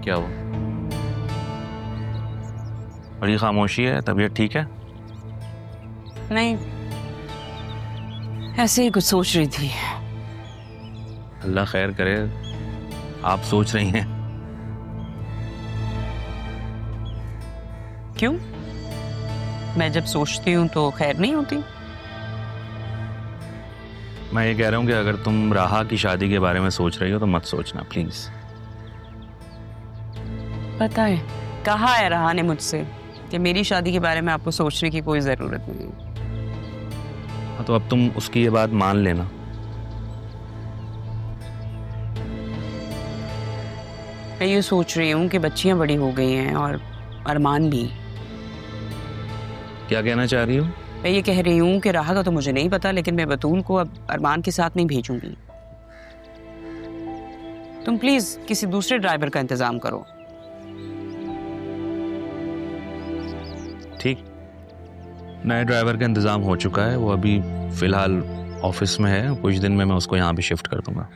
क्या हुआ? बड़ी खामोशी है, तबीयत ठीक है? नहीं, ऐसे ही कुछ सोच रही थी। अल्लाह खैर करे। आप सोच रही हैं? क्यों? मैं जब सोचती हूँ तो खैर नहीं होती। मैं ये कह रहा हूँ कि अगर तुम राहा की शादी के बारे में सोच रही हो तो मत सोचना प्लीज। पता है, कहा है राहा ने मुझसे कि मेरी शादी के बारे में आपको सोचने की कोई जरूरत नहीं। हाँ, तो अब तुम उसकी ये बात मान लेना। मैं ये सोच रही हूँ कि बच्चियां बड़ी हो गई हैं और अरमान भी। क्या कहना चाह रही हो? मैं ये कह रही हूँ कि राहा का तो मुझे नहीं पता, लेकिन मैं बतूल को अब अरमान के साथ नहीं भेजूंगी। तुम प्लीज किसी दूसरे ड्राइवर का इंतजाम करो। ठीक, नए ड्राइवर का इंतजाम हो चुका है। वो अभी फिलहाल ऑफिस में है, कुछ दिन में मैं उसको यहाँ भी शिफ्ट कर दूंगा।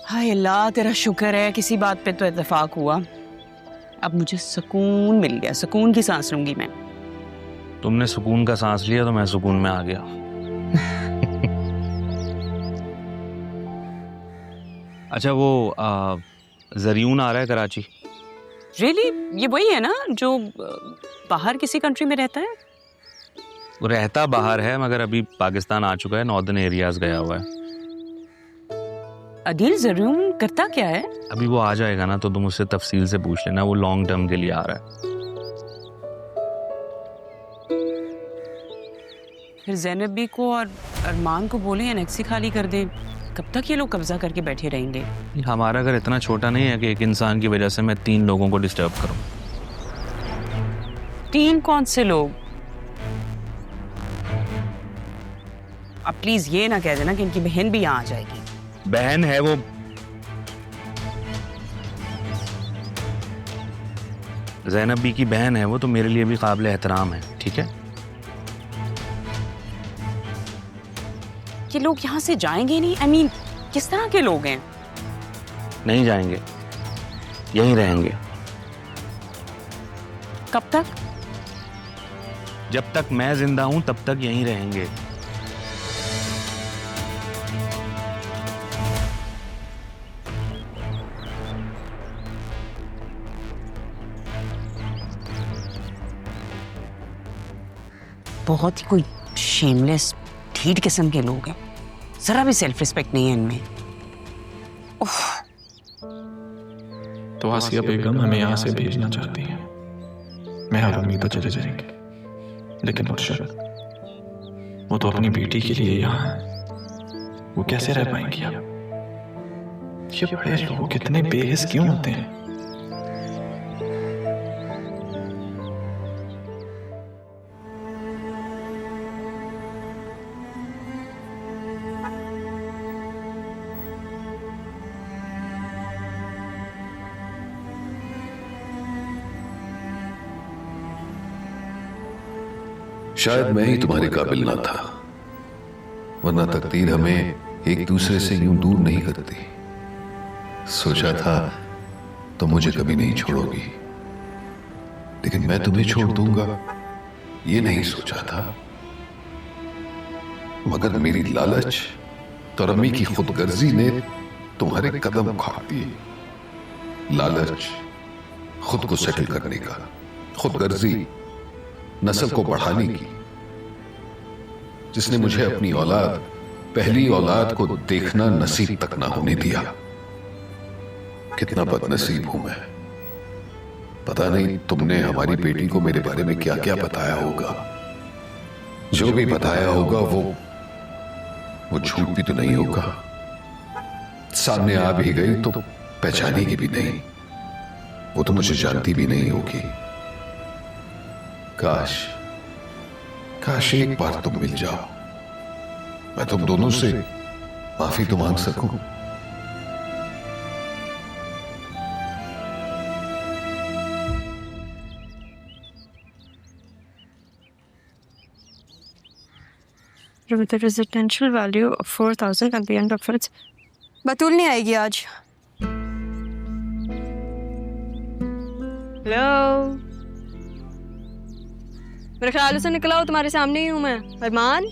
हाय अल्लाह, तेरा शुक्र है किसी बात पे तो इत्तेफाक हुआ। अब मुझे सुकून मिल गया, सुकून की सांस लूंगी मैं। तुमने सुकून का सांस लिया तो मैं सुकून में आ गया। अच्छा, वो जरियून आ रहा है कराची। रियली? ये वही है ना जो बाहर किसी कंट्री में रहता है? वो रहता बाहर है मगर अभी पाकिस्तान आ चुका है, नॉर्दर्न एरियाज गया हुआ है। अदील जरूर करता क्या है? अभी वो आ जाएगा ना तो तुम उससे तफसील से पूछ लेना, वो लॉन्ग टर्म के लिए आ रहा है। फिर ज़ैनब भी को और अरमान को बोले एनेक्सी खाली कर दे। कब तक ये लोग कब्जा करके बैठे रहेंगे? हमारा घर इतना छोटा नहीं है कि एक इंसान की वजह से मैं 3 लोगों को डिस्टर्ब करूं। 3 कौन से लोग? अब प्लीज ये ना कह देना कि इनकी बहन भी यहाँ आ जाएगी। बहन है वो। ज़ैनब बी की बहन है वो, तो मेरे लिए भी काबिल एहतराम है। ठीक है, ये लोग यहाँ से जाएंगे नहीं? आई मीन किस तरह के लोग हैं? नहीं जाएंगे, यहीं रहेंगे। कब तक? जब तक मैं जिंदा हूं तब तक यहीं रहेंगे। बहुत ही कोई शेमलेस ढीठ किस्म के लोग हैं। जरा भी सेल्फ रिस्पेक्ट नहीं है इनमें। तो आसिया बेगम हमें यहाँ से भेजना चाहती है। मैं और अम्मी तो चले जाएंगे, लेकिन मुर्शद, वो तो अपनी बेटी के लिए यहाँ है। वो कैसे रह पाएंगी अब? ये बड़े लोग कितने बेहिस क्यों होते हैं? शायद मैं ही तुम्हारे काबिल ना था, वरना तकदीर हमें एक दूसरे से यूं दूर नहीं करती। सोचा था तुम मुझे कभी नहीं छोड़ोगी, लेकिन मैं तुम्हें छोड़ दूंगा ये नहीं सोचा था। मगर मेरी लालच तो रमी की खुदगर्जी ने तुम्हारे कदम उखाड़ दिए। लालच खुद को सेटल करने का, खुदगर्जी नस्ल को बढ़ाने की, जिसने मुझे अपनी औलाद, पहली औलाद को देखना नसीब तक ना होने दिया। कितना बदनसीब हूं मैं। पता नहीं तुमने हमारी बेटी को मेरे बारे में क्या क्या बताया होगा। जो भी बताया होगा वो झूठ भी तो नहीं होगा। सामने आ भी गई तो पहचानेगी भी नहीं। वो तो मुझे जानती भी नहीं होगी। काश एक बार तुम मिल जाओ, मैं तुम दोनों से माफी तो मांग सकूं। with a residential value of 4,000 at the end of its। बतूल नहीं आएगी आज। हेलो, मेरे ख्याल से निकला हो, तुम्हारे सामने ही हूँ मैं। अरमान,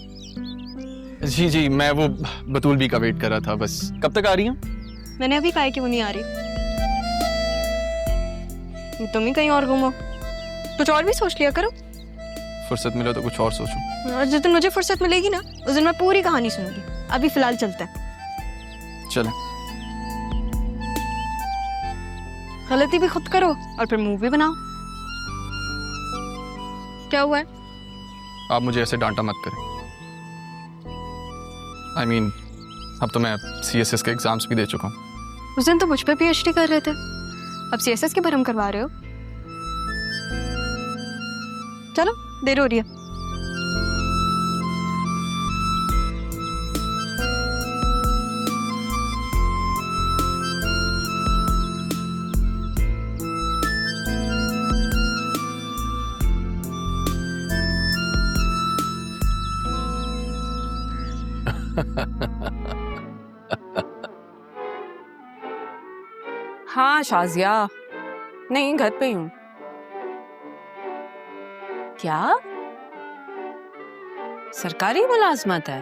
जी जी, मैं वो बतूल भी का वेट कर रहा था। बस कब तक आ रही हैं? मैंने अभी कहा कि वो नहीं आ रही। तुम ही कहीं और घूमो, कुछ और भी सोच लिया करो। फुर्सत मिले तो कुछ और सोचूं। और जिस दिन मुझे फुर्सत मिलेगी ना, उस दिन मैं पूरी कहानी सुनूंगी। अभी फिलहाल चलते हैं। चलें। गलती भी खुद करो और फिर मूवी बनाओ। क्या हुआ है? आप मुझे ऐसे डांटा मत करें। I mean, अब तो मैं CSS के एग्जाम्स भी दे चुका हूँ। उस दिन तो मुझ पे PhD कर रहे थे, अब CSS की भरम करवा रहे हो। चलो, देर हो रही है। हाँ शाजिया, नहीं घर पे ही हूँ। क्या सरकारी मुलाजमत है?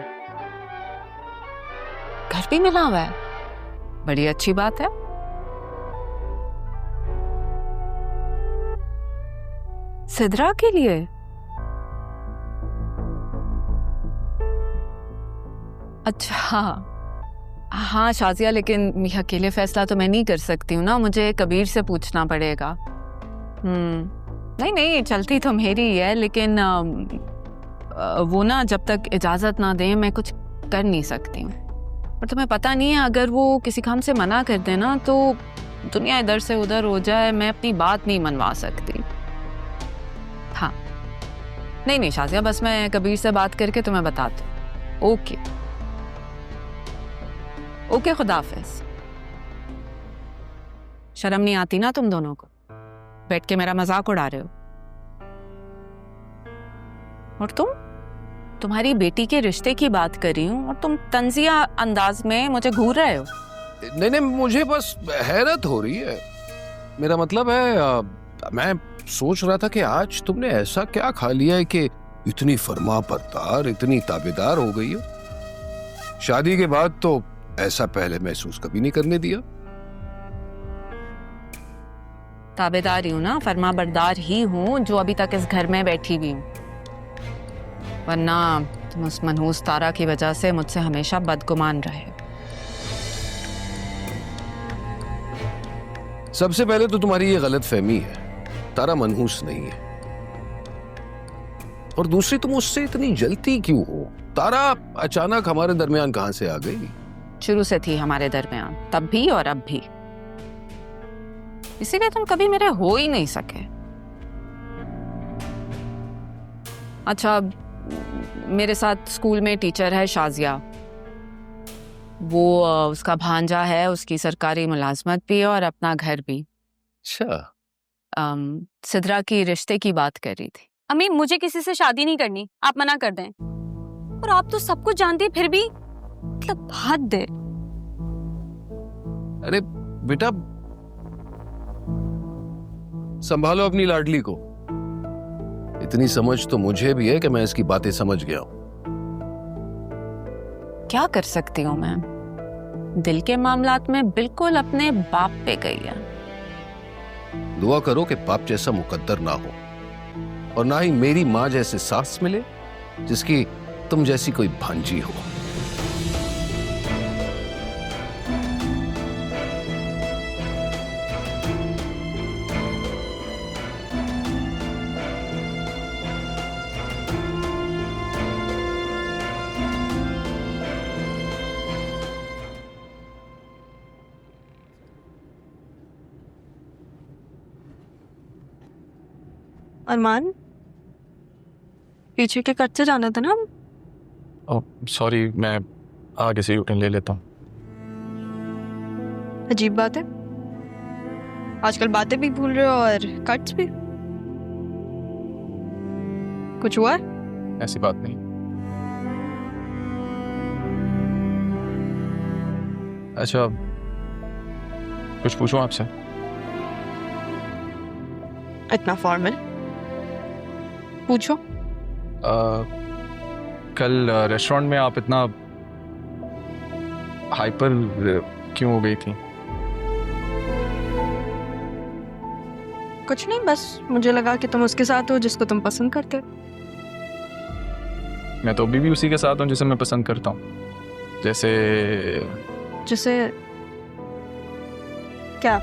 घर भी मिला हुआ है, बड़ी अच्छी बात है। सिद्रा के लिए? अच्छा हाँ शाजिया, लेकिन ये अकेले फैसला तो मैं नहीं कर सकती हूँ ना, मुझे कबीर से पूछना पड़ेगा। नहीं नहीं, चलती तो मेरी ही है, लेकिन वो ना जब तक इजाज़त ना दें मैं कुछ कर नहीं सकती हूँ। और तुम्हें पता नहीं है, अगर वो किसी काम से मना कर दे ना तो दुनिया इधर से उधर हो जाए, मैं अपनी बात नहीं मनवा सकती। हाँ नहीं नहीं शाजिया, बस मैं कबीर से बात करके तुम्हें बताती हूँ। ओके ओके, खुदा हाफिज। शर्म नहीं आती ना तुम दोनों को? बैठ के मेरा मजाक उड़ा रहे हो। और तुम्हारी बेटी के रिश्ते की बात कर रही हूँ और तुम तंजिया अंदाज में मुझे घूर रहे हो। नहीं नहीं, मुझे बस हैरत हो रही है। मेरा मतलब है, मैं सोच रहा था कि आज तुमने ऐसा क्या खा लिया है कि इतनी फरमा बरदार, इतनी ताबेदार हो गई हो। शादी के बाद तो ऐसा पहले महसूस कभी नहीं करने दिया। ताबेदार ही हूं ना, फरमा बरदार ही हूं जो अभी तक इस घर में बैठी हुई हूं, वरना तुम उस मनहूस तारा की वजह से मुझसे हमेशा बदगुमान रहे। सबसे पहले तो तुम्हारी ये गलत फहमी है, तारा मनहूस नहीं है। और दूसरी, तुम उससे इतनी जलती क्यों हो? तारा अचानक हमारे दरमियान कहां से आ गई? शुरू से थी हमारे दरमियान, तब भी और अब भी, इसीलिए तुम कभी मेरे हो ही नहीं सके। अच्छा, मेरे साथ स्कूल में टीचर है शाजिया, वो उसका भांजा है, उसकी सरकारी मुलाजमत भी है और अपना घर भी। अच्छा, सिद्रा की रिश्ते की बात कर रही थी। अम्मी, मुझे किसी से शादी नहीं करनी, आप मना कर दें। और आप तो सब कुछ जानती है, फिर भी मतलब हद है। अरे बेटा, संभालो अपनी लाडली को। इतनी समझ तो मुझे भी है कि मैं इसकी बातें समझ गया हूं। क्या कर सकती हूँ मैं, दिल के मामलात में बिल्कुल अपने बाप पे गई है। दुआ करो कि बाप जैसा मुकद्दर ना हो और ना ही मेरी माँ जैसे सास मिले जिसकी तुम जैसी कोई भांजी हो। अरमान, पीछे के कट से जाना था ना? सॉरी, मैं आगे से यूटर्न ले लेता हूँ। अजीब बात है, आजकल बातें भी भूल रहे हो और कट्स भी। कुछ हुआ? ऐसी बात नहीं। अच्छा, कुछ पूछूं आपसे? इतना फॉर्मल? पूछो। कल रेस्टोरेंट में आप इतना हाइपर क्यों हो गई थी? कुछ नहीं, बस मुझे लगा कि तुम उसके साथ हो जिसको तुम पसंद करते हो। मैं तो अभी भी उसी के साथ हूँ जिसे मैं पसंद करता हूँ। जैसे क्या?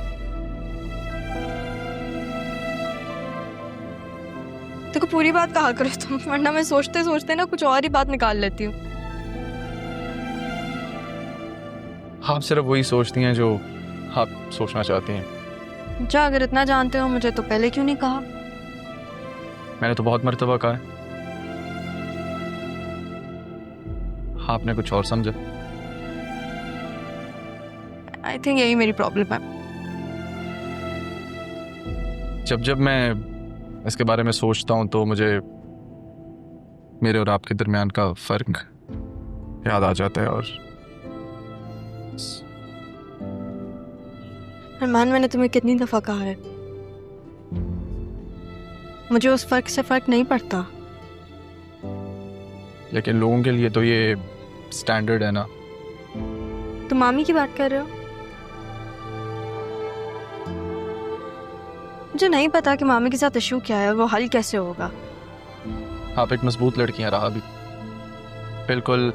देखो पूरी बात कहा करो तुम, वरना मैं सोचते सोचते ना कुछ और ही बात निकाल लेती हूँ। आप सिर्फ वही सोचती हैं जो आप सोचना चाहती हैं। अच्छा, अगर इतना जानते हो मुझे तो पहले क्यों नहीं कहा? मैंने तो बहुत मर्तबा कहा है, आपने कुछ और समझा। आई थिंक यही मेरी प्रॉब्लम है। जब जब मैं इसके बारे में सोचता हूँ तो मुझे मेरे और आपके दरमियान का फर्क याद आ जाता है। और अरमान, मैंने तुम्हें कितनी दफा कहा है, मुझे उस फर्क से फर्क नहीं पड़ता। लेकिन लोगों के लिए तो ये स्टैंडर्ड है ना। तुम मामी की बात कर रहे हो? मुझे नहीं पता कि मामी के साथ इशू क्या है, वो हल कैसे होगा। आप एक मजबूत लड़की हैं रहा भी, बिल्कुल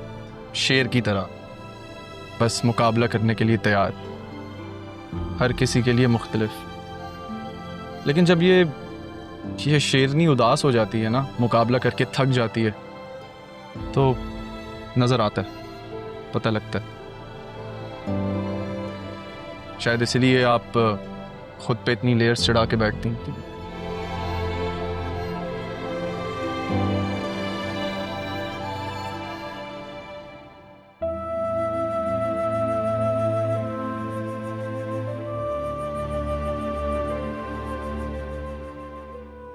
शेर की तरह, बस मुकाबला करने के लिए तैयार, हर किसी के लिए मुख्तलिफ। लेकिन जब ये शेरनी उदास हो जाती है ना, मुकाबला करके थक जाती है, तो नजर आता है, पता लगता है। शायद इसलिए आप खुद पे इतनी लेयर्स चढ़ा के बैठती हैं।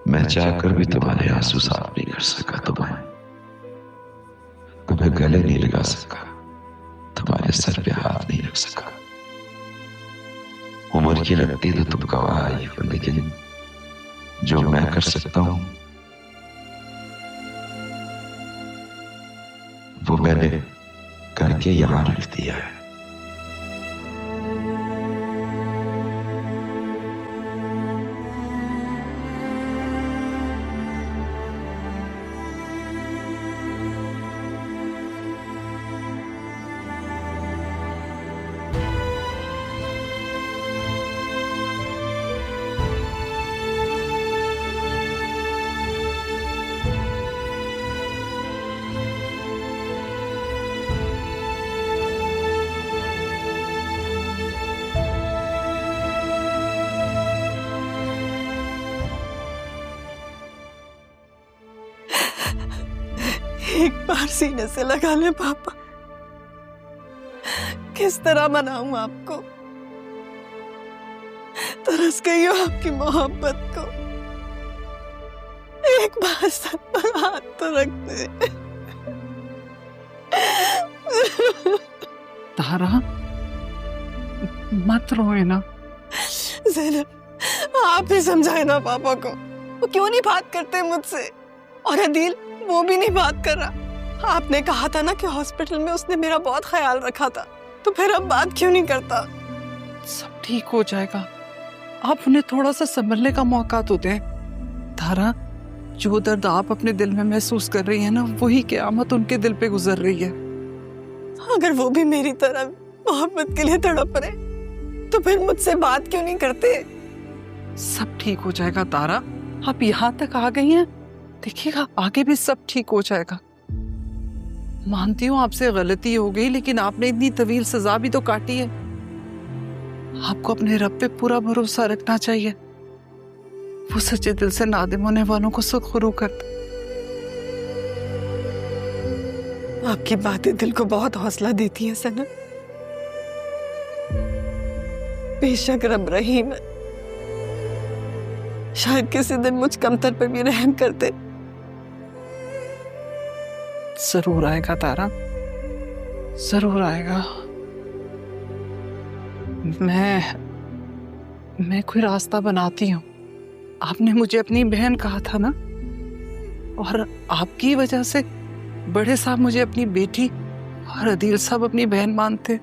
मैं चाहकर भी तुम्हारे आंसू साफ नहीं कर सका, तुम्हें गले नहीं लगा सका, तुम्हारे सर पे हाथ नहीं रख सका। उम्र की लगती तो तुम गवाह आई हो, लेकिन जो मैं कर सकता हूं वो मैंने करके यहां रख दिया है। एक बार सीने से लगा ले पापा, किस तरह मनाऊं आपको? तरस गई हो आपकी मोहब्बत को, एक बार सर पर हाथ तो रख दे। तारा, मत रोए ना। ज़ैनब, आप ही समझाए ना पापा को, वो क्यों नहीं बात करते मुझसे? और अदील, वो भी नहीं बात कर रहा। आपने कहा था ना कि हॉस्पिटल में उसने मेरा बहुत ख्याल रखा था, तो फिर अब बात क्यों नहीं करता? सब ठीक हो जाएगा, आप उन्हें थोड़ा सा संभलने का मौका तो दें। तारा, जो दर्द आप अपने दिल में महसूस कर रही है ना, वही क़यामत उनके दिल पे गुजर रही है। अगर वो भी मेरी तरह मोहब्बत के लिए तड़प रहे, तो फिर मुझसे बात क्यों नहीं करते? सब ठीक हो जाएगा तारा, आप यहाँ तक आ गई हैं, देखिएगा आगे भी सब ठीक हो जाएगा। मानती हूँ आपसे गलती हो गई, लेकिन आपने इतनी तवील सजा भी तो काटी है। आपको अपने रब पे पूरा भरोसा रखना चाहिए, वो सच्चे दिल से नादिम होने वालों को सुरखरू करता। आपकी बातें दिल को बहुत हौसला देती हैं सनम। बेशक रब रहीम है, शायद किसी दिन मुझ कमतर पर भी रहम करते। जरूर आएगा तारा, जरूर आएगा। मैं कोई रास्ता बनाती हूँ, आपने मुझे अपनी बहन कहा था ना, और आपकी वजह से बड़े साहब मुझे अपनी बेटी और अदील साहब अपनी बहन मानते।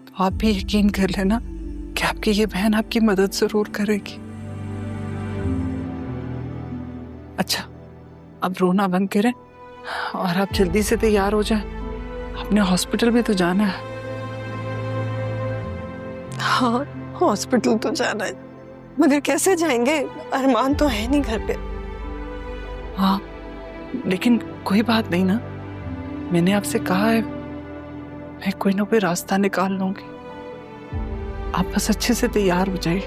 तो आप भी यकीन कर लेना कि आपकी ये बहन आपकी मदद जरूर करेगी। अच्छा, अब रोना बंद करें और आप जल्दी से तैयार हो जाएं। आपने हॉस्पिटल भी तो जाना है। हाँ, हॉस्पिटल तो जाना है, मगर कैसे जाएंगे? अरमान तो है नहीं घर पे। हाँ, लेकिन कोई बात नहीं ना, मैंने आपसे कहा है मैं कोई ना कोई रास्ता निकाल लूंगी। आप बस अच्छे से तैयार हो जाइए।